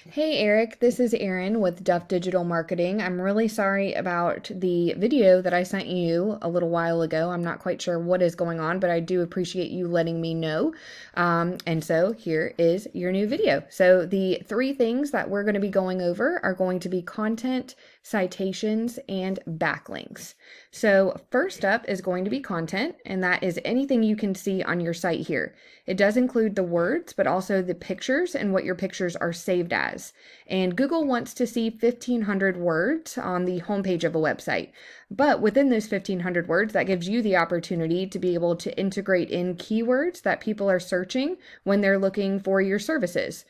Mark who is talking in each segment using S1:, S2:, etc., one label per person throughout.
S1: Hey Eric, this is Erin with Duff Digital Marketing. I'm really sorry about the video that I sent you a little while ago. I'm not quite sure what is going on, but I do appreciate you letting me know. And so here is your new video. So the three things that we're going to be going over are going to be content, citations, and backlinks. So first up is going to be content, and that is anything you can see on your site here. It does include the words, but also the pictures and what your pictures are saved as. And Google wants to see 1,500 words on the homepage of a website. But within those 1,500 words, that gives you the opportunity to be able to integrate in keywords that people are searching when they're looking for your services.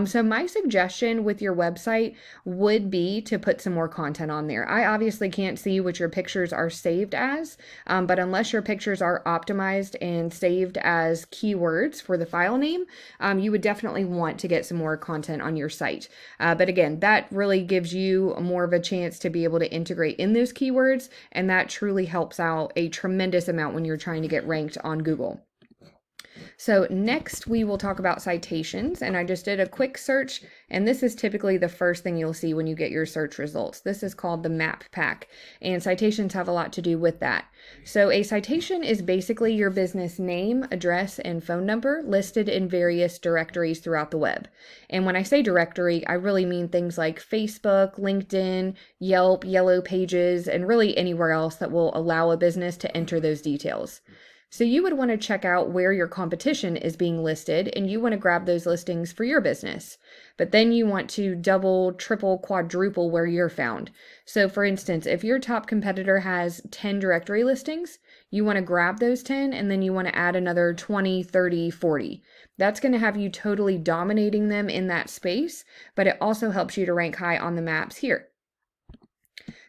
S1: So my suggestion with your website would be to put some more content on there. I obviously can't see what your pictures are saved as, but unless your pictures are optimized and saved as keywords for the file name, you would definitely want to get some more content on your site. But again, that really gives you more of a chance to be able to integrate in those keywords, and that truly helps out a tremendous amount when you're trying to get ranked on Google. So next we will talk about citations, and I just did a quick search, and this is typically the first thing you'll see when you get your search results. This is called the map pack, and citations have a lot to do with that. So a citation is basically your business name, address, and phone number listed in various directories throughout the web. And when I say directory, I really mean things like Facebook, LinkedIn, Yelp, Yellow Pages, and really anywhere else that will allow a business to enter those details. So you would want to check out where your competition is being listed, and you want to grab those listings for your business. But then you want to double, triple, quadruple where you're found. So for instance, if your top competitor has 10 directory listings, you want to grab those 10 and then you want to add another 20, 30, 40. That's going to have you totally dominating them in that space, but it also helps you to rank high on the maps here.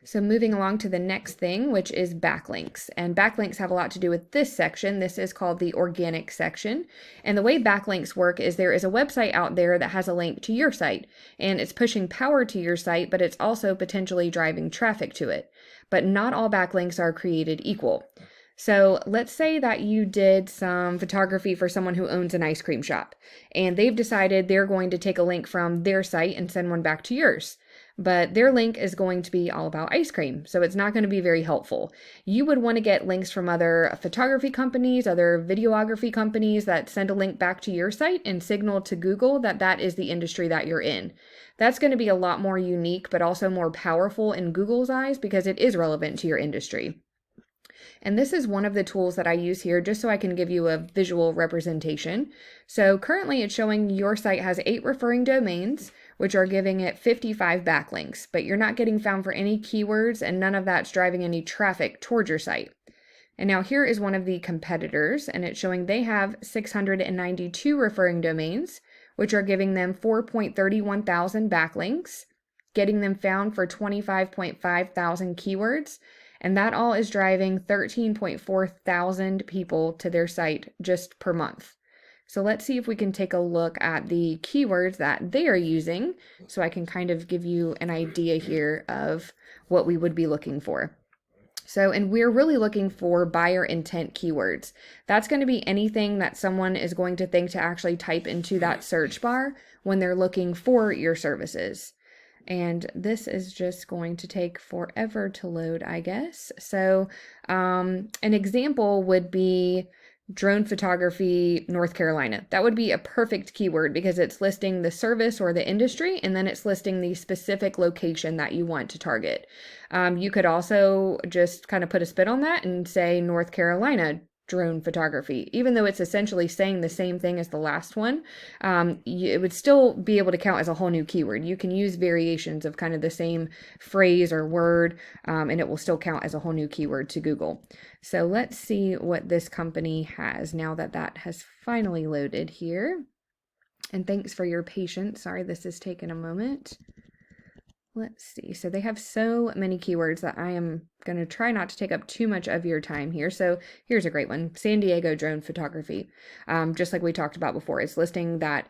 S1: So moving along to the next thing, which is backlinks. And backlinks have a lot to do with this section. This is called the organic section. And the way backlinks work is there is a website out there that has a link to your site, and it's pushing power to your site, but it's also potentially driving traffic to it. But not all backlinks are created equal. So let's say that you did some photography for someone who owns an ice cream shop, and they've decided they're going to take a link from their site and send one back to yours. But their link is going to be all about ice cream, so it's not going to be very helpful. You would want to get links from other photography companies, other videography companies that send a link back to your site and signal to Google that that is the industry that you're in. That's going to be a lot more unique, but also more powerful in Google's eyes because it is relevant to your industry. And this is one of the tools that I use here just so I can give you a visual representation. So currently it's showing your site has 8 referring domains, which are giving it 55 backlinks, but you're not getting found for any keywords and none of that's driving any traffic towards your site. And now here is one of the competitors, and it's showing they have 692 referring domains, which are giving them 4.31 thousand backlinks, getting them found for 25.5 thousand keywords, and that all is driving 13.4 thousand people to their site just per month. So let's see if we can take a look at the keywords that they are using so I can kind of give you an idea here of what we would be looking for. So, and we're really looking for buyer intent keywords. That's going to be anything that someone is going to think to actually type into that search bar when they're looking for your services. And this is just going to take forever to load, I guess. So an example would be drone photography, North Carolina. That would be a perfect keyword because it's listing the service or the industry, and then it's listing the specific location that you want to target. You could also just kind of put a spin on that and say North Carolina drone photography. Even though it's essentially saying the same thing as the last one, it would still be able to count as a whole new keyword. You can use variations of kind of the same phrase or word, and it will still count as a whole new keyword to Google. So let's see what this company has now that that has finally loaded here. And thanks for your patience. Sorry, this has taken a moment. let's see. So they have so many keywords that I am going to try not to take up too much of your time here. So here's a great one: San Diego drone photography. Just like we talked about before, it's listing that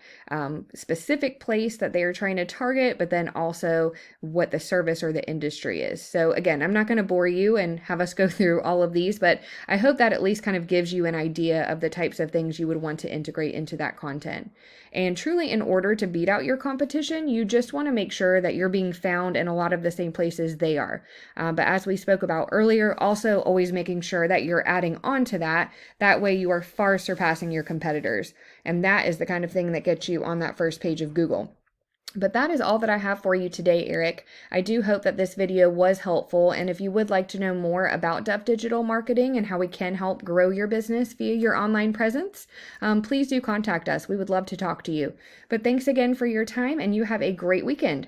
S1: specific place that they are trying to target, but then also what the service or the industry is. So again, I'm not going to bore you and have us go through all of these, but I hope that at least kind of gives you an idea of the types of things you would want to integrate into that content. And truly, in order to beat out your competition, you just want to make sure that you're being found in a lot of the same places they are. But as we spoke about earlier, also always making sure that you're adding on to that. That way you are far surpassing your competitors. And that is the kind of thing that gets you on that first page of Google. But that is all that I have for you today, Eric. I do hope that this video was helpful. And if you would like to know more about Duff Digital Marketing and how we can help grow your business via your online presence, please do contact us. We would love to talk to you. But thanks again for your time, and you have a great weekend.